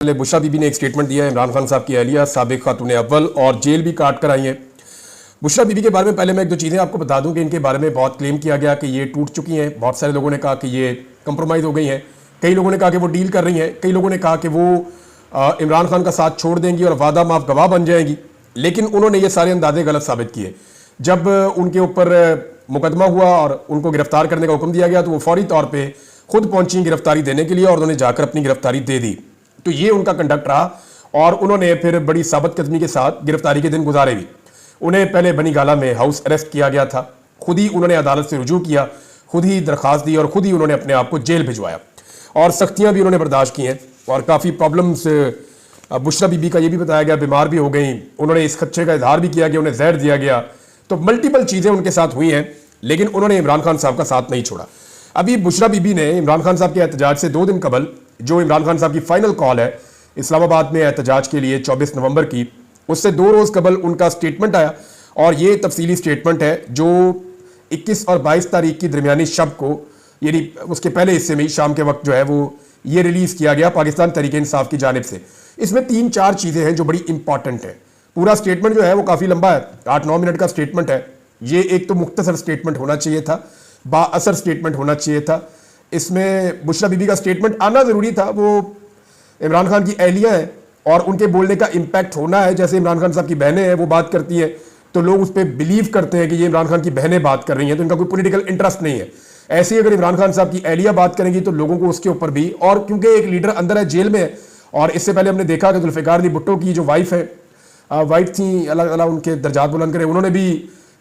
पहले बुशरा बीबी ने एक स्टेटमेंट दिया है इमरान खान साहब की अहलिया साबिक खातून अव्वल और जेल भी काट कर आई हैं। बुशरा बीबी के बारे में पहले मैं एक दो चीज़ें आपको बता दूं कि इनके बारे में बहुत क्लेम किया गया कि ये टूट चुकी हैं। बहुत सारे लोगों ने कहा कि ये कंप्रोमाइज़ हो गई हैं, कई लोगों ने कहा कि वो डील कर रही हैं, कई लोगों ने कहा कि वो इमरान खान का साथ छोड़ देंगी और वादा माफ गवाह बन जाएंगी। लेकिन उन्होंने ये सारे अंदाजे गलत साबित किए। जब उनके ऊपर मुकदमा हुआ और उनको गिरफ्तार करने का हुक्म दिया गया तो वो फौरी तौर पर खुद पहुंची गिरफ्तारी देने के लिए और उन्होंने जाकर अपनी गिरफ्तारी दे दी। तो ये उनका कंडक्ट रहा और उन्होंने फिर बड़ी साबित कदमी के साथ गिरफ्तारी के दिन गुजारे भी। उन्हें पहले बनी गाला में हाउस अरेस्ट किया गया था, खुद ही उन्होंने अदालत से रुजू किया, खुद ही दरख्वास्त दी और खुद ही उन्होंने अपने आप को जेल भिजवाया और सख्तियां भी उन्होंने बर्दाश्त की हैं और काफ़ी प्रॉब्लम्स। बुशरा बीबी का ये भी बताया गया बीमार भी हो गई, उन्होंने इस खदशे का इजहार भी किया कि उन्हें जहर दिया गया। तो मल्टीपल चीज़ें उनके साथ हुई हैं, लेकिन उन्होंने इमरान खान साहब का साथ नहीं छोड़ा। अभी बुशरा बीबी ने इमरान खान साहब के एहतजाज से 2 दिन कबल जो इमरान खान साहब की फाइनल कॉल है इस्लामाबाद में एहतजाज के लिए 24 नवंबर की, उससे 2 रोज़ कबल उनका स्टेटमेंट आया और ये तफसीली स्टेटमेंट है जो 21 और 22 तारीख की दरमियानी शब को, यानी उसके पहले हिस्से में शाम के वक्त जो है वो ये रिलीज़ किया गया पाकिस्तान तहरीक इंसाफ की जानिब से। इसमें 3-4 चीज़ें हैं जो बड़ी इंपॉर्टेंट हैं। पूरा स्टेटमेंट जो है वो काफ़ी लंबा है, 8-9 मिनट का स्टेटमेंट है। ये एक तो मुख्तसर स्टेटमेंट होना चाहिए था, बाअसर स्टेटमेंट होना चाहिए था। इसमें बुशरा बीबी का स्टेटमेंट आना ज़रूरी था। वो इमरान खान की अहलिया हैं और उनके बोलने का इम्पैक्ट होना है। जैसे इमरान खान साहब की बहनें हैं, वो बात करती हैं तो लोग उस पर बिलीव करते हैं कि ये इमरान खान की बहनें बात कर रही हैं, तो इनका कोई पॉलिटिकल इंटरेस्ट नहीं है। ऐसे ही अगर इमरान खान साहब की अहलिया बात करेंगी तो लोगों को उसके ऊपर भी, और क्योंकि एक लीडर अंदर है, जेल में है, और इससे पहले हमने देखा कि जुल्फ़िकार अली भुट्टो की जो वाइफ है, वाइफ थी, अल्लाह ताला उनके दर्जात बुलंद करे, उन्होंने भी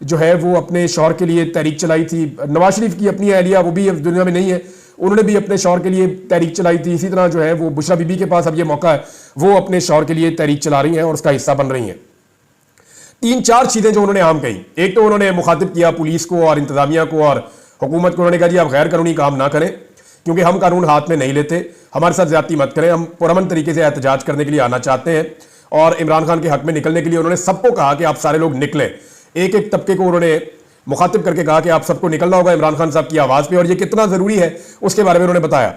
जो है वो अपने शौहर के लिए तहरीक चलाई थी। नवाज शरीफ की अपनी अहलिया, वो भी अब दुनिया में नहीं है, उन्होंने भी अपने शौहर के लिए तहरीक चलाई थी। इसी तरह जो है वो बुशरा बीबी के पास अब ये मौका है, वो अपने शौहर के लिए तहरीक चला रही हैं और उसका हिस्सा बन रही हैं। 3-4 चीज़ें जो उन्होंने आम कही। एक तो उन्होंने मुखातिब किया पुलिस को और इंतजामिया को और हुकूमत को। उन्होंने कहा जी आप गैर कानूनी काम ना करें, क्योंकि हम कानून हाथ में नहीं लेते, हमारे साथ ज्यादती मत करें, हम पुरअमन तरीके से एहतजाज करने के लिए आना चाहते हैं। और इमरान खान के हक में निकलने के लिए उन्होंने सबको कहा कि आप सारे लोग निकलें। एक एक तबके को उन्होंने मुखातिब करके कहा कि आप सबको निकलना होगा इमरान खान साहब की आवाज़ पे, और ये कितना ज़रूरी है उसके बारे में उन्होंने बताया।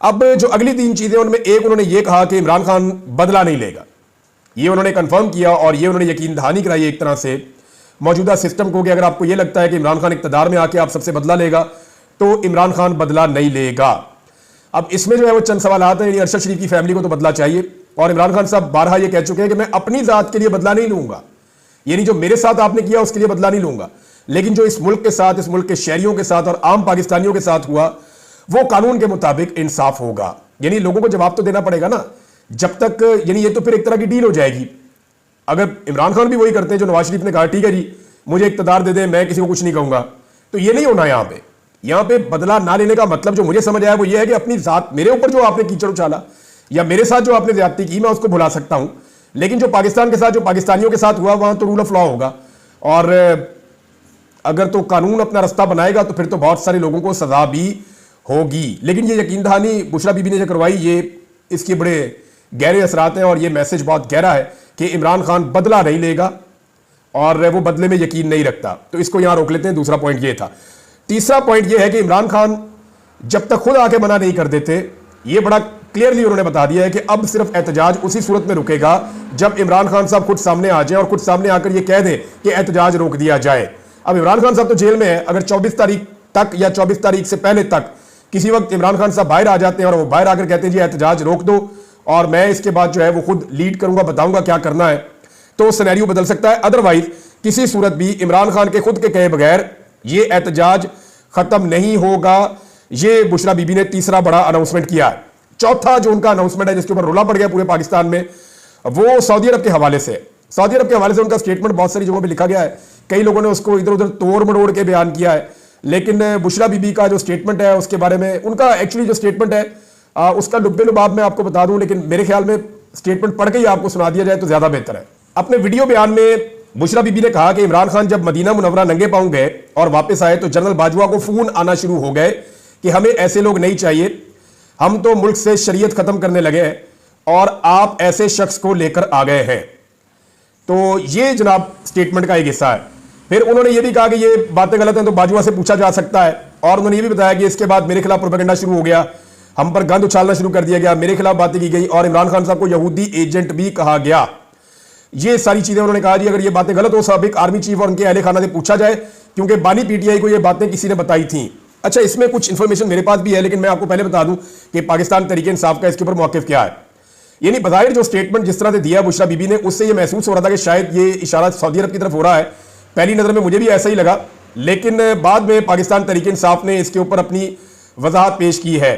अब जो अगली 3 चीज़ें, उनमें एक उन्होंने ये कहा कि इमरान खान बदला नहीं लेगा। ये उन्होंने कंफर्म किया और ये उन्होंने यकीन दहानी कराई एक तरह से मौजूदा सिस्टम को कि अगर आपको ये लगता है कि इमरान खान इक़्तिदार में आके आप सबसे बदला लेगा तो इमरान खान बदला नहीं लेगा। अब इसमें जो है वो चंद सवालात हैं। अरशद शरीफ की फैमिली को तो बदला चाहिए, और इमरान खान साहब बारहा ये कह चुके हैं कि मैं अपनी ज़ात के लिए बदला नहीं लूंगा, यानी जो मेरे साथ आपने किया उसके लिए बदला नहीं लूंगा, लेकिन जो इस मुल्क के साथ, इस मुल्क के शहरियों के साथ और आम पाकिस्तानियों के साथ हुआ वो कानून के मुताबिक इंसाफ होगा। यानी लोगों को जवाब तो देना पड़ेगा ना, जब तक, यानी ये तो फिर एक तरह की डील हो जाएगी। अगर इमरान खान भी वही करते हैं जो नवाज शरीफ ने कहा, ठीक है जी मुझे इक़्तिदार दे दें, मैं किसी को कुछ नहीं कहूंगा, तो ये नहीं होना। यहाँ पे बदला ना लेने का मतलब जो मुझे समझ आया वो ये है कि अपनी जात, मेरे ऊपर जो आपने कीचड़ उछाला या मेरे साथ जो आपने ज्यादती की, मैं उसको भुला सकता हूं, लेकिन जो पाकिस्तान के साथ, जो पाकिस्तानियों के साथ हुआ, वहां तो रूल ऑफ लॉ होगा। और अगर तो कानून अपना रास्ता बनाएगा तो फिर तो बहुत सारे लोगों को सजा भी होगी। लेकिन ये यकीन दहानी बुशरा बीबी ने जो करवाई, ये इसके बड़े गहरे असरात हैं और ये मैसेज बहुत गहरा है कि इमरान खान बदला नहीं लेगा और वो बदले में यकीन नहीं रखता। तो इसको यहां रोक लेते हैं। दूसरा पॉइंट ये था। तीसरा पॉइंट ये है कि इमरान खान जब तक खुद आके मना नहीं कर देते, ये बड़ा क्लियरली उन्होंने बता दिया है कि अब सिर्फ एहतजाज उसी सूरत में रुकेगा जब इमरान खान साहब खुद सामने आ जाए और खुद सामने आकर ये कह दें कि एहतजाज रोक दिया जाए। अब इमरान खान साहब तो जेल में है, अगर 24 तारीख तक या 24 तारीख से पहले तक किसी वक्त इमरान खान साहब बाहर आ जाते हैं और वो बाहर आकर कहते हैं जी एहतजाज रोक दो और मैं इसके बाद जो है वो खुद लीड करूंगा, बताऊंगा क्या करना है, तो सिनेरियो बदल सकता है। अदरवाइज किसी सूरत भी इमरान खान के खुद के कहे बगैर ये एहतजाज खत्म नहीं होगा। ये बुशरा बीबी ने तीसरा बड़ा अनाउंसमेंट किया है। चौथा जो उनका अनाउंसमेंट है जिसके ऊपर रोला पड़ गया पूरे पाकिस्तान में, वो सऊदी अरब के हवाले से। सऊदी अरब के हवाले से उनका स्टेटमेंट बहुत सारी जगहों पे लिखा गया है, कई लोगों ने उसको इधर उधर तोड़ मड़ोड़ के बयान किया है, लेकिन बुशरा बीबी का जो स्टेटमेंट है उसके बारे में, उनका एक्चुअली जो स्टेटमेंट है उसका लुब्बे लुबाब मैं आपको बता दूं, लेकिन मेरे ख्याल में स्टेटमेंट पढ़ के ही आपको सुना दिया जाए तो ज्यादा बेहतर है। अपने वीडियो बयान में बुशरा बीबी ने कहा कि इमरान खान जब मदीना मुनव्वरा नंगे पांव गए और वापस आए तो जनरल बाजवा को फोन आना शुरू हो गए कि हमें ऐसे लोग नहीं चाहिए, हम तो मुल्क से शरीयत खत्म करने लगे हैं और आप ऐसे शख्स को लेकर आ गए हैं। तो ये जनाब स्टेटमेंट का एक हिस्सा है। फिर उन्होंने ये भी कहा कि ये बातें गलत हैं तो बाजवा से पूछा जा सकता है, और उन्होंने ये भी बताया कि इसके बाद मेरे खिलाफ प्रोपेगेंडा शुरू हो गया हम पर गंद उछालना शुरू कर दिया गया, मेरे खिलाफ बातें की गई और इमरान खान साहब को यहूदी एजेंट भी कहा गया। ये सारी चीजें उन्होंने कहा जी अगर ये बातें गलत हो साबिक आर्मी चीफ और उनके अहले खाना से पूछा जाए, क्योंकि बानी पीटीआई को ये बातें किसी ने बताई थी। अच्छा, इसमें कुछ इंफॉर्मेशन मेरे पास भी है, लेकिन मैं आपको पहले बता दूं कि पाकिस्तान तहरीक इंसाफ का इसके ऊपर मौक़िफ़ क्या है। यानी बज़ाहिर जो स्टेटमेंट जिस तरह से दिया बुशरा बीबी ने, उससे ये महसूस हो रहा था कि शायद ये इशारा सऊदी अरब की तरफ हो रहा है। पहली नज़र में मुझे भी ऐसा ही लगा, लेकिन बाद में पाकिस्तान तहरीक इंसाफ ने इसके ऊपर अपनी वजाहत पेश की है।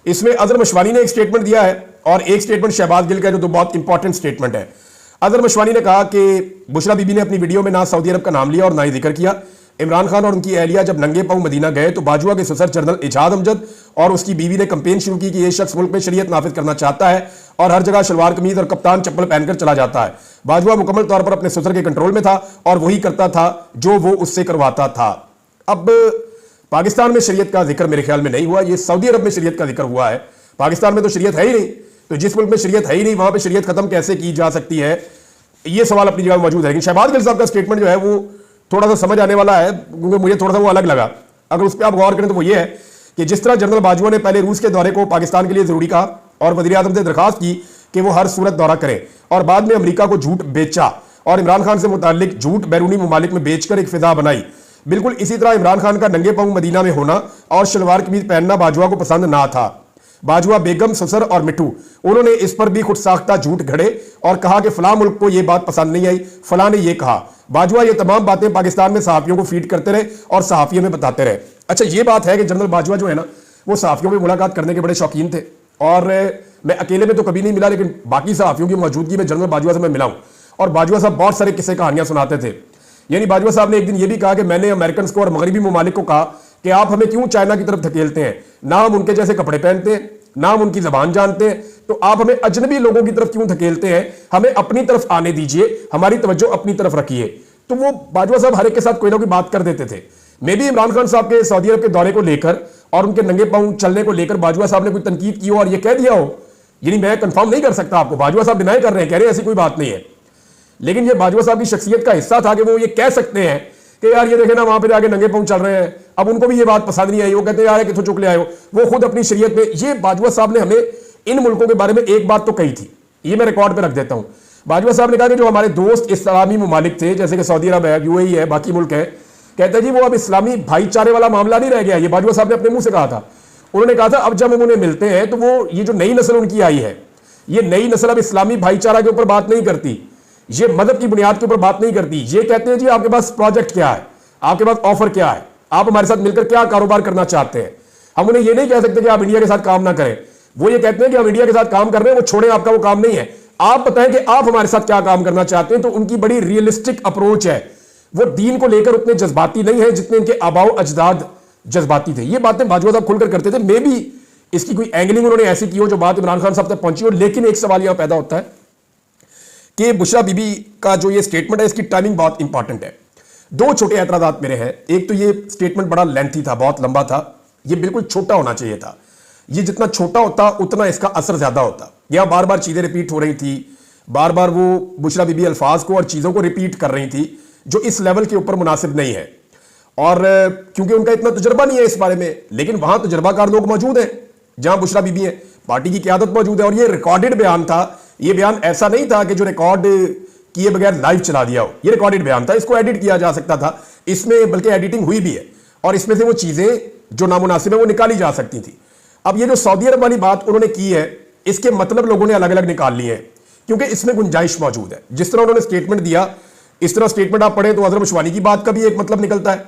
इसमें अजहर मशवानी ने एक स्टेटमेंट दिया है और एक स्टेटमेंट शहबाज गिल का, जो बहुत इंपॉर्टेंट स्टेटमेंट है। अजहर मशवानी ने कहा कि बुशरा बीबी ने अपनी वीडियो में ना सऊदी अरब का नाम लिया और ना ही जिक्र किया। इमरान खान और उनकी अहलिया जब नंगे पांव मदीना गए तो बाजुआ के ससुर जनरल इजाद अमजद और उसकी बीवी ने कंपेन शुरू की कि यह शख्स मुल्क में शरीयत नाफिज करना चाहता है और हर जगह शलवार कमीज और कप्तान चप्पल पहनकर चला जाता है। बाजुआ मुकम्मल तौर पर अपने ससुर के कंट्रोल में था और वही करता था जो वो उससे करवाता था। अब पाकिस्तान में शरीयत का जिक्र मेरे ख्याल में नहीं हुआ, ये सऊदी अरब में शरीयत का जिक्र हुआ है। पाकिस्तान में तो शरीयत है ही नहीं, तो जिस मुल्क में शरीयत है ही नहीं वहां पर शरीयत खत्म कैसे की जा सकती है, ये सवाल अपनी जगह मौजूद है। लेकिन शहबाज गिल साहब का स्टेटमेंट जो है वो थोड़ा सा समझ आने वाला है, क्योंकि मुझे थोड़ा सा वो अलग लगा। अगर उस पर आप गौर करें तो वो ये है कि जिस तरह जनरल बाजुआ ने पहले रूस के दौरे को पाकिस्तान के लिए जरूरी कहा और वज़ीर आज़म से दरखास्त की कि वो हर सूरत दौरा करें, और बाद में अमेरिका को झूठ बेचा और इमरान खान से मुताल्लिक झूठ बैरूनी ममालिक में बेचकर एक फिजा बनाई, बिल्कुल इसी तरह इमरान खान का नंगे पांव मदीना में होना और शलवार कमीज पहनना बाजुआ को पसंद ना था। बाजुआ, बेगम, ससुर और मिठू, उन्होंने इस पर भी खुद साख्ता झूठ घड़े और कहा कि फलां मुल्क को यह बात पसंद नहीं आई, फलां ने यह कहा। बाजुआ ये तमाम बातें पाकिस्तान में सहाफियों को फीड करते रहे और सहाफियों में बताते रहे। अच्छा, ये बात है कि जनरल बाजुआ जो है ना, वो सहाफियों में मुलाकात करने के बड़े शौकीन थे और मैं अकेले में तो कभी नहीं मिला, लेकिन बाकी सहाफियों की मौजूदगी में जनरल बाजुआ से मैं मिला हूं और बाजुआ साहब बहुत सारे किस्से कहानियां सुनाते थे। यानी बाजुआ साहब ने एक दिन यह भी कहा कि मैंने अमेरिकन को और मगरबी ममालिक को कहा कि आप हमें क्यों चाइना की तरफ धकेलते हैं, ना हम उनके जैसे कपड़े पहनते हैं, ना हम उनकी जबान जानते हैं, तो आप हमें अजनबी लोगों की तरफ क्यों धकेलते हैं, हमें अपनी तरफ आने दीजिए, हमारी तवज्जो अपनी तरफ रखिए। तो वो बाजुआ साहब हर एक के साथ कोई ना कोई बात कर देते थे। मे भी इमरान खान साहब के सऊदी अरब के दौरे को लेकर और उनके नंगे पांव चलने को लेकर बाजुआ साहब ने कोई तनकीद की हो और ये कह दिया हो, यानी मैं कंफर्म नहीं कर सकता आपको, बाजुआ साहब डिनाई कर रहे हैं, कह रहे हैं ऐसी कोई बात नहीं है, लेकिन ये बाजुआ साहब की शख्सियत का हिस्सा था कि वो ये कह सकते हैं कि यार ये देखे ना वहां पे आगे नंगे पांव चल रहे हैं। अब उनको भी ये बात पसंद नहीं आई, वो कहते हैं यार किथों चुक ले आए हो, वो खुद अपनी शरीयत में। ये बाजुआ साहब ने हमें इन मुल्कों के बारे में एक बात तो कही थी, ये मैं रिकॉर्ड पे रख देता हूं। बाजुआ साहब ने कहा कि जो हमारे दोस्त इस्लामी ममालिक थे, जैसे कि सऊदी अरब है, यूएई है, बाकी मुल्क है, कहते हैं जी वो अब इस्लामी भाईचारे वाला मामला नहीं रह गया। ये बाजुआ साहब ने अपने मुंह से कहा था। उन्होंने कहा था अब जब हम उन्हें मिलते हैं तो वो ये जो नई नस्ल उनकी आई है, ये नई नस्ल अब इस्लामी भाईचारा के ऊपर बात नहीं करती, ये मदद की बुनियाद के ऊपर बात नहीं करती। ये कहते हैं जी आपके पास प्रोजेक्ट क्या है, आपके पास ऑफर क्या है, आप हमारे साथ मिलकर क्या कारोबार करना चाहते हैं। हम उन्हें ये नहीं कह सकते कि आप इंडिया के साथ काम ना करें, वो ये कहते हैं कि हम इंडिया के साथ काम कर रहे हैं, वो छोड़ें, आपका वो काम नहीं है, आप बताएं कि आप हमारे साथ क्या काम करना चाहते हैं। तो उनकी बड़ी रियलिस्टिक अप्रोच है, वो दीन को लेकर उतने जज्बाती नहीं है जितने इनके आबाओ अजदाद जज्बाती थे। ये बातें बाजुआ साहब खुलकर करते थे। मे भी इसकी कोई एंगलिंग उन्होंने ऐसी की हो जो बात इमरान खान साहब तक पहुंची हो। लेकिन एक सवाल यहां पैदा होता है कि बुशरा बीबी का जो ये स्टेटमेंट है, इसकी टाइमिंग बहुत इंपॉर्टेंट है। दो छोटे एतराजात मेरे हैं। एक तो ये स्टेटमेंट बड़ा लेंथी था, बहुत लंबा था, ये बिल्कुल छोटा होना चाहिए था। ये जितना छोटा होता उतना इसका असर ज्यादा होता। यहां बार बार चीजें रिपीट हो रही थी, बार बार वो बुशरा बीबी अल्फाज को और चीजों को रिपीट कर रही थी जो इस लेवल के ऊपर मुनासिब नहीं है। और क्योंकि उनका इतना तजुर्बा नहीं है इस बारे में, लेकिन वहां तजुर्बाकार लोग मौजूद हैं जहां बुशरा बीबी है, पार्टी की क़यादत मौजूद है। और ये रिकॉर्डेड बयान था, ये बयान ऐसा नहीं था कि जो रिकॉर्ड किए बगैर लाइव चला दिया हो, ये रिकॉर्डेड बयान था, इसको एडिट किया जा सकता था, इसमें बल्कि एडिटिंग हुई भी है और इसमें से वो चीजें जो नामुनासिब है वो निकाली जा सकती थी। अब ये जो सऊदी अरब वाली बात उन्होंने की है, इसके मतलब लोगों ने अलग अलग निकाल लिए हैं क्योंकि इसमें गुंजाइश मौजूद है। जिस तरह उन्होंने स्टेटमेंट दिया, इस तरह स्टेटमेंट आप पढ़े तो अजहर मशवानी की बात का भी एक मतलब निकलता है,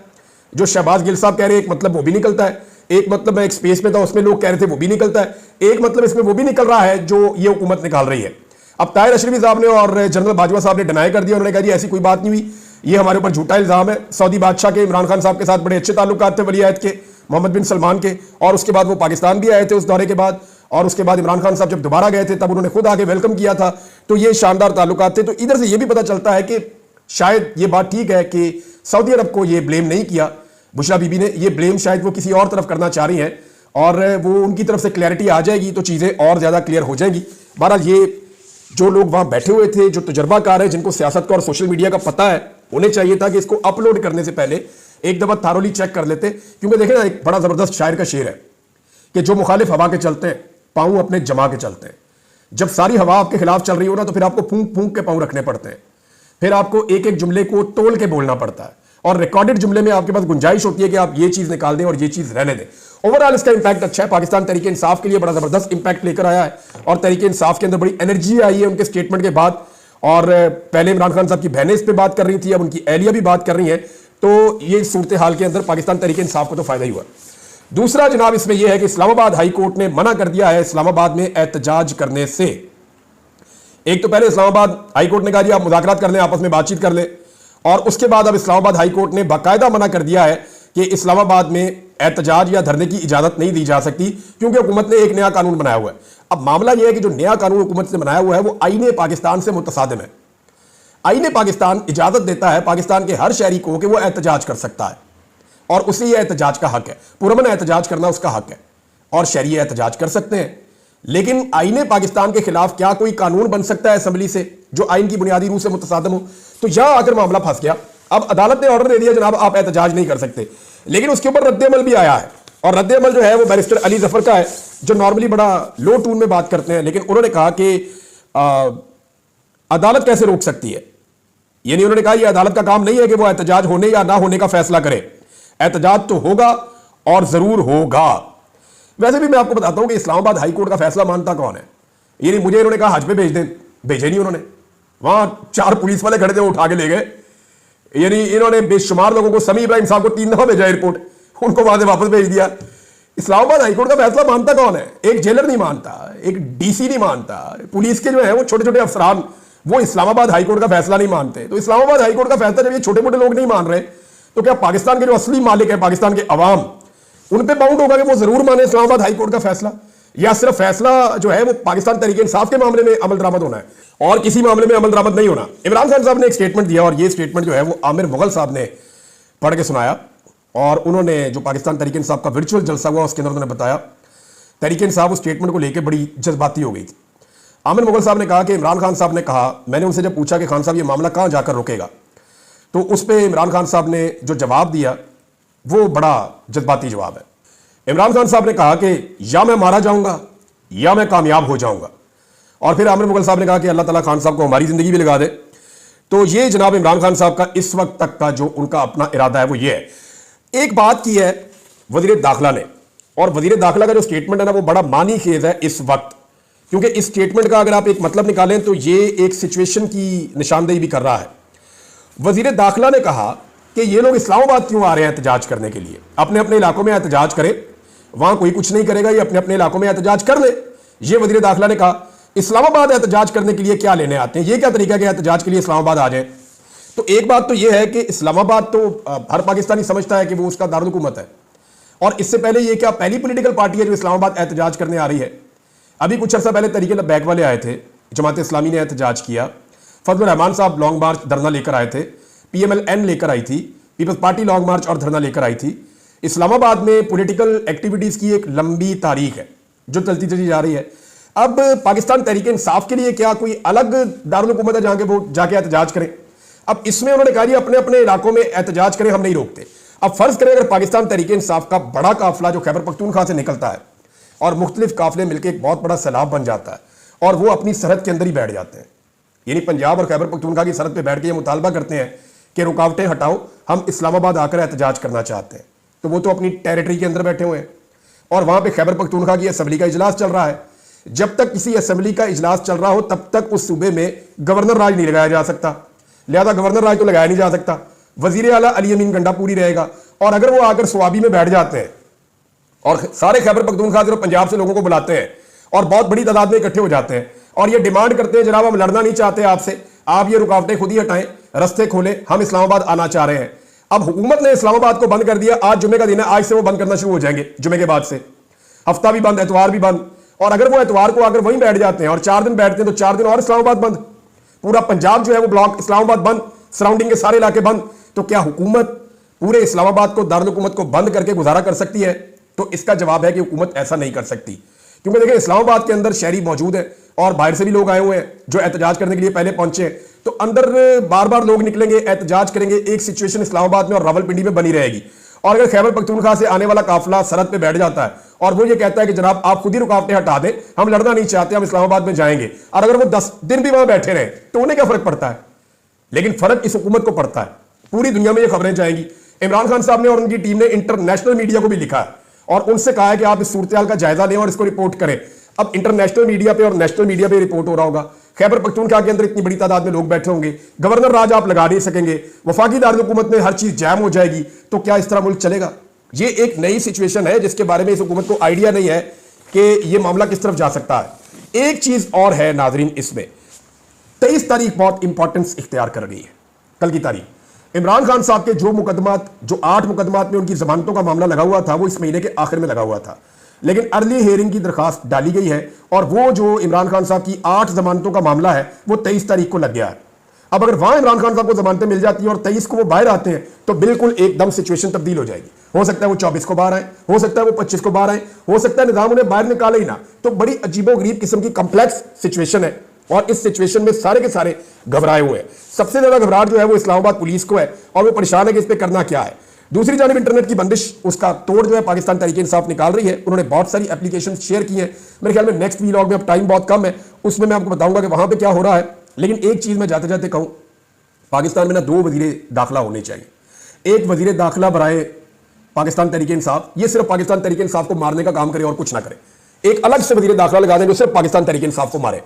जो शहबाज गिल साहब कह रहे हैं एक मतलब वो भी निकलता है, एक मतलब मैं एक स्पेस में था उसमें लोग कह रहे थे वो भी निकलता है, एक मतलब इसमें वो भी निकल रहा है जो ये हुकूमत निकाल रही है। अब ताहिर अशरफी साहब ने और जनरल बाजवा साहब ने डिनाई कर दिया, उन्होंने कहा जी ऐसी कोई बात नहीं हुई, ये हमारे ऊपर झूठा इल्जाम है। सऊदी बादशाह के इमरान खान साहब के साथ बड़े अच्छे ताल्लुकात थे वली अहद के, मोहम्मद बिन सलमान के, और उसके बाद वो पाकिस्तान भी आए थे उस दौरे के बाद, और उसके बाद इमरान खान साहब जब दोबारा गए थे तब उन्होंने खुद आके वेलकम किया था। तो ये शानदार ताल्लुकात थे। तो इधर से ये भी पता चलता है कि शायद ये बात ठीक है कि सऊदी अरब को ये ब्लेम नहीं किया बुशरा बीबी ने, ये ब्लेम शायद वो किसी और तरफ करना चाह रही हैं और वो उनकी तरफ से क्लैरिटी आ जाएगी तो चीज़ें और ज़्यादा क्लियर हो जाएंगी। बहरहाल ये जो लोग वहाँ बैठे हुए थे, जो तजर्बाकार है, जिनको सियासत का और सोशल मीडिया का पता है, उन्हें चाहिए था कि इसको अपलोड करने से पहले एक दफ़ा थारोली चेक कर लेते, क्योंकि देखें ना एक बड़ा ज़बरदस्त शायर का शेर है कि जो मुखालिफ हवा के चलते हैं पांव अपने जमा के चलते हैं। जब सारी हवा आपके खिलाफ चल रही हो ना तो फिर आपको फूंक फूंक के पांव रखने पड़ते हैं, फिर आपको एक एक जुमले को तोल के बोलना पड़ता है, और रिकॉर्डेड जुमले में आपके पास गुंजाइश होती है कि आप ये चीज निकाल दें और ये चीज रहने दें। ओवरऑल इसका इंपैक्ट अच्छा है। पाकिस्तान तहरीक इंसाफ के लिए बड़ा जबरदस्त इंपैक्ट लेकर आया है और तहरीक इंसाफ के अंदर बड़ी एनर्जी आई है उनके स्टेटमेंट के बाद। और पहले इमरान खान साहब की बहनें इस पर बात कर रही थी, अब उनकी एहलिया भी बात कर रही है, तो ये सूरत हाल के अंदर पाकिस्तान तहरीक इंसाफ को तो फायदा ही हुआ। दूसरा जनाब इसमें यह है कि इस्लामाबाद हाई कोर्ट ने मना कर दिया है इस्लामाबाद में एहतजाज करने से। एक तो पहले इस्लामाबाद हाई कोर्ट ने कहा जी आप मुज़ाकरात कर लें, आपस में बातचीत कर लें, और उसके बाद अब इस्लामाबाद हाई कोर्ट ने बाकायदा मना कर दिया है कि इस्लामाबाद में एहतजाज या धरने की इजाजत नहीं दी जा सकती, क्योंकि हुकूमत ने एक नया कानून बनाया हुआ है। अब मामला यह है कि जो नया कानून हुकूमत ने बनाया हुआ है वो आईने पाकिस्तान से मुतसादिम है। आईने पाकिस्तान इजाजत देता है पाकिस्तान के हर शहरी को कि वो एहतजाज कर सकता है, और उसे यह एहतजाज का हक है, पुरअमन एहतजाज करना उसका हक है, और शहरी एहतजाज कर सकते हैं। लेकिन आईने पाकिस्तान के खिलाफ क्या कोई कानून बन सकता है असेंबली से जो आइन की बुनियादी रूह से मुतसादिम हो? तो यहां आकर मामला फंस गया। अब अदालत ने ऑर्डर दे दिया जनाब आप एहतजाज नहीं कर सकते, लेकिन उसके ऊपर रद्द-ए-अमल भी आया है, और रद्द-ए-अमल जो है वो बैरिस्टर अली जफर का है, जो नॉर्मली बड़ा लो टून में बात करते हैं, लेकिन उन्होंने कहा कि अदालत कैसे रोक सकती है। यानी उन्होंने कहा यह अदालत का काम नहीं है कि वो एहतजाज होने या ना होने का फैसला करे, एहतजाज तो होगा और जरूर होगा। वैसे भी मैं आपको बताता हूं कि इस्लामाबाद हाई कोर्ट का फैसला मानता कौन है। यानी मुझे इन्होंने कहा हज पे भेज दें, भेजे नहीं उन्होंने, वहां 4 पुलिस वाले खड़े थे वो उठा के ले गए। यानी इन्होंने बेशुमार लोगों को, समी इब्राहिम साहब को 3 दफा भेजा एयरपोर्ट, उनको वहां से वापस भेज दिया। इस्लामाबाद हाई कोर्ट का फैसला मानता कौन है? एक जेलर नहीं मानता, एक डीसी नहीं मानता, पुलिस के जो है वो छोटे छोटे अफसरान वो इस्लामाबाद हाई कोर्ट का फैसला नहीं मानते। तो इस्लामाबाद हाई कोर्ट का फैसला जब ये छोटे मोटे लोग नहीं मान रहे, तो क्या पाकिस्तान के जो असली मालिक है, पाकिस्तान के अवाम, उन पे बाउंड होगा कि वो जरूर माने इस्लामाबाद हाई कोर्ट का फैसला, या सिर्फ फैसला जो है वो पाकिस्तान तहरीक इंसाफ के मामले में अमल दरामद होना है और किसी मामले में अमल दरामद नहीं होना? इमरान खान साहब ने एक स्टेटमेंट दिया, और ये स्टेटमेंट जो है वो आमिर मुगल साहब ने पढ़ के सुनाया, और उन्होंने जो पाकिस्तान तहरीक इंसाफ का वर्चुअल जलसा हुआ उसके अंदर उन्होंने बताया तहरीक इंसाफ उस स्टेटमेंट को लेकर बड़ी जज्बाती हो गई थी। आमिर मुगल साहब ने कहा कि इमरान खान साहब ने कहा, मैंने उनसे जब पूछा कि खान साहब ये मामला कहां जाकर रुकेगा, तो उस पर इमरान खान साहब ने जो जवाब दिया वो बड़ा जज्बाती जवाब है। इमरान खान साहब ने कहा कि या मैं मारा जाऊंगा या मैं कामयाब हो जाऊंगा, और फिर आमिर मुगल साहब ने कहा कि अल्लाह ताला खान साहब को हमारी जिंदगी भी लगा दे। तो ये जनाब इमरान खान साहब का इस वक्त तक का जो उनका अपना इरादा है वो ये है। एक बात की है वजीर दाखिला ने, और वजीर दाखिला का जो स्टेटमेंट है ना वो बड़ा मानी खेज है इस वक्त, क्योंकि इस स्टेटमेंट का अगर आप एक मतलब निकालें तो ये एक सिचुएशन की निशानदेही भी कर रहा है। वजीर दाखिला ने कहा कि ये लोग इस्लामाबाद क्यों आ रहे हैं एहतजाज करने के लिए, अपने अपने इलाकों में एहतजाज करें, वहां कोई कुछ नहीं करेगा, ये अपने अपने इलाकों में एहतजाज कर ले। ये वजीर दाखिला ने कहा इस्लामाबाद एहतजाज करने के लिए क्या लेने आते हैं, ये क्या तरीका है एहतजाज के लिए इस्लामाबाद आ जाए। तो एक बात तो यह है कि इस्लामाबाद तो हर पाकिस्तानी समझता है कि वो उसका दारुल हुकूमत है, और इससे पहले ये क्या पहली पॉलिटिकल पार्टी है जो इस्लामाबाद एहतजाज करने आ रही है? अभी कुछ अर्सा पहले तरीके बैक वाले आए थे, जमात इस्लामी ने एहतजाज किया, फजलुर रहमान साहब लॉन्ग मार्च धरना लेकर आए थे, PMLN लेकर आई थी, पीपल्स पार्टी लॉन्ग मार्च और धरना लेकर आई थी। इस्लामाबाद में पॉलिटिकल एक्टिविटीज की एक लंबी तारीख है जो चलती चली जा रही है। अब पाकिस्तान तहरीक इंसाफ के लिए क्या कोई अलग दारुल हुकूमत है जहां के वो जाके एहतजाज करें? अब इसमें उन्होंने कहा अपने अपने इलाकों में एहतजाज करें, हम नहीं रोकते। अब फर्ज करें अगर पाकिस्तान तहरीक इंसाफ का बड़ा काफिला जो खैबर पख्तूनख्वा से निकलता है और मुख्तलिफ काफिले मिलकर एक बहुत बड़ा सैलाब बन जाता है और वो अपनी सरहद के अंदर ही बैठ जाते हैं, यानी पंजाब और खैबर पख्तूनख्वा की सरहद पर बैठ के ये मुतालबा करते हैं कि रुकावटें हटाओ, हम इस्लामाबाद आकर एहतजाज करना चाहते हैं, तो वो तो अपनी टेरिटरी के अंदर बैठे हुए हैं और वहां पे खैबर पख्तूनख्वा की असेंबली का इजलास चल रहा है। जब तक किसी असेंबली का इजलास चल रहा हो तब तक उस सूबे में गवर्नर राज नहीं लगाया जा सकता, लिहाजा गवर्नर राज तो लगाया नहीं जा सकता, वजीर आला अली अमीन गंडापुरी रहेगा। और अगर वो आकर स्वाबी में बैठ जाते हैं और सारे खैबर पख्तूनख्वा और पंजाब से लोगों को बुलाते हैं और बहुत बड़ी तादाद में इकट्ठे हो जाते हैं और ये डिमांड करते हैं जनाब हम लड़ना नहीं चाहते आपसे, आप ये रुकावटें खुद ही हटाएं, रस्ते खोलें, हम इस्लामाबाद आना चाह रहे हैं। अब हुकूमत ने इस्लामाबाद को बंद कर दिया, आज जुमे का दिन है, आज से वो बंद करना शुरू हो जाएंगे, जुमे के बाद से हफ्ता भी बंद, एतवार भी बंद। और अगर वो एतवार को आकर वहीं बैठ जाते हैं और 4 दिन बैठते हैं तो 4 दिन और इस्लामाबाद बंद, पूरा पंजाब जो है वो ब्लॉक इस्लामाबाद बंद, सराउंडिंग के सारे इलाके बंद। तो क्या हुकूमत पूरे इस्लामाबाद को दारुल हुकूमत को बंद करके गुजारा कर सकती है? तो इसका जवाब है कि हुकूमत ऐसा नहीं कर सकती, क्योंकि देखिए इस्लामाबाद के अंदर शहरी मौजूद है और बाहर से भी लोग आए हुए हैं जो एहतजाज करने के लिए पहले पहुंचे हैं। तो अंदर बार बार लोग निकलेंगे, एहतजाज करेंगे, एक सिचुएशन इस्लामाबाद में और रावलपिंडी में बनी रहेगी और अगर खैबर पख्तूनख्वा से आने वाला काफिला सरहद पे बैठ जाता है और वो ये कहता है कि जनाब आप खुद ही रुकावटें हटा दें, हम लड़ना नहीं चाहते, हम इस्लामाबाद में जाएंगे, और अगर वो 10 दिन भी वहां बैठे रहे तो उन्हें क्या फर्क पड़ता है? लेकिन फर्क इस हुकूमत को पड़ता है। पूरी दुनिया में ये खबरें जाएंगी। इमरान खान साहब ने और उनकी टीम ने इंटरनेशनल मीडिया को भी लिखा है और उनसे कहा है कि आप इस सूरत का जायजा लें और इसको रिपोर्ट करें। अब इंटरनेशनल मीडिया पे और नेशनल मीडिया पे रिपोर्ट हो रहा होगा। खैबर पख्तूनख्वा के अंदर इतनी बड़ी तादाद में लोग बैठे होंगे, गवर्नर राज आप लगा नहीं सकेंगे, वफाकी दारुल-हुकूमत में हर चीज जैम हो जाएगी, तो क्या इस तरह मुल्क चलेगा? ये एक नई सिचुएशन है जिसके बारे में इस हुकूमत को आइडिया नहीं है कि ये मामला किस तरफ जा सकता है। एक चीज और है नाजरीन, इसमें 23 तारीख बहुत इंपॉर्टेंस इख्तियार कर रही है। कल की तारीख इमरान खान साहब के जो 8 मुकदमात में उनकी जमानतों का मामला लगा हुआ था वो इस महीने के आखिर में लगा हुआ था, लेकिन अर्ली हियरिंग की दरखास्त डाली गई है और वो जो इमरान खान साहब की 8 जमानतों का मामला है वो 23 तारीख को लग गया है। अब अगर वहां इमरान खान साहब को जमानतें मिल जाती हैं और 23 को वो बाहर आते हैं तो बिल्कुल एकदम सिचुएशन तब्दील हो जाएगी। हो सकता है वो 24 को बाहर आए, हो सकता है वो 25 को बाहर आए, हो सकता है निजाम उन्हें बाहर निकाले ही ना। तो बड़ी अजीबोगरीब किस्म की कॉम्प्लेक्स सिचुएशन है और इस सिचुएशन में सारे के सारे घबराए हुए हैं। सबसे ज्यादा घबराहट जो है वो इस्लामाबाद पुलिस को है और वो परेशान है कि इस पर करना क्या है। दूसरी जानिब इंटरनेट की बंदिश, उसका तोड़ जो है पाकिस्तान तहरीक इंसाफ निकाल रही है। उन्होंने बहुत सारी एप्लीकेशन शेयर की हैं। मेरे ख्याल में नेक्स्ट व्लॉग में, अब टाइम बहुत कम है, उसमें मैं आपको बताऊंगा कि वहां पे क्या हो रहा है। लेकिन एक चीज मैं जाते जाते कहूं, पाकिस्तान में ना 2 वजीरे दाखिला होने चाहिए। एक वजीरे दाखिला बराए पाकिस्तान तहरीक इंसाफ, ये सिर्फ पाकिस्तान तहरीक इंसाफ को मारने का काम करे और कुछ ना करे। एक अलग से वजीरे दाखिला लगा दें जो सिर्फ पाकिस्तान तहरीक इंसाफ को मारे।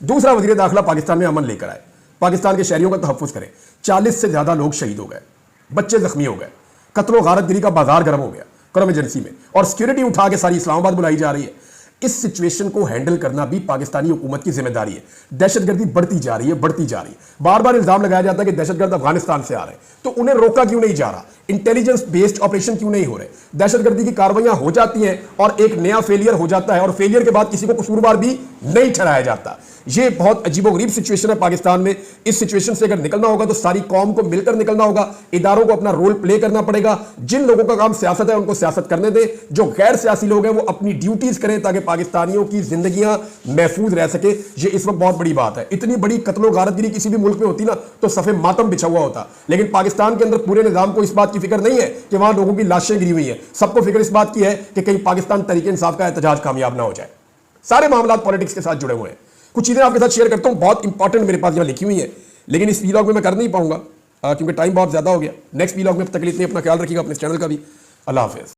दूसरा वजीरे दाखिला पाकिस्तान में अमन लेकर आए, पाकिस्तान के शहरियों का तहफ्फुज करे। 40 से ज्यादा लोग शहीद हो गए, बच्चे जख्मी हो गए, कत्लो गारतगिरी का बाजार गर्म हो गया क्रम एजेंसी में, और सिक्योरिटी उठा के सारी इस्लामाबाद बुलाई जा रही है। इस सिचुएशन को हैंडल करना भी पाकिस्तानी हुकूमत की जिम्मेदारी है। दहशतगर्दी बढ़ती जा रही है, बढ़ती जा रही है। बार बार इल्जाम लगाया जाता है कि दहशतगर्द अफगानिस्तान से आ रहे हैं, तो उन्हें रोका क्यों नहीं जा रहा? इंटेलिजेंस बेस्ड ऑपरेशन क्यों नहीं हो रहे? दहशतगर्दी की कार्रवाइयां हो जाती हैं और एक नया फेलियर हो जाता है और फेलियर के बाद किसी को कसूरवार भी नहीं ठहराया जाता। ये बहुत अजीबोगरीब सिचुएशन है पाकिस्तान में। इस सिचुएशन से अगर निकलना होगा तो सारी कौम को मिलकर निकलना होगा, इदारों को अपना रोल प्ले करना पड़ेगा। जिन लोगों का काम सियासत है उनको सियासत करने दें, जो गैर सियासी लोग हैं वो अपनी ड्यूटीज करें ताकि पाकिस्तानियों की जिंदगियां महफूज रह सके। ये इस वक्त बहुत बड़ी बात है। इतनी बड़ी कत्लो गारतगिरी किसी भी मुल्क में होती ना तो सफे मातम बिछा हुआ होता, लेकिन पाकिस्तान के अंदर पूरे निजाम को इस बात की फिक्र नहीं है कि वहां लोगों की लाशें गिरी हुई हैं। सबको फिक्र इस बात की है कि कहीं पाकिस्तान तहरीक इंसाफ का एहतजाज कामयाब ना हो जाए। सारे मामला पॉलिटिक्स के साथ जुड़े हुए हैं। कुछ चीजें आपके साथ शेयर करता हूं, बहुत इंपॉर्टेंट मेरे पास यहां लिखी हुई है, लेकिन इस व्लॉग में मैं कर नहीं पाऊंगा क्योंकि टाइम बहुत ज्यादा हो गया। नेक्स्ट व्लॉग में, अब तक के लिए इतने अपना ख्याल रखिएगा, अपने चैनल का भी। अल्लाह हाफिज।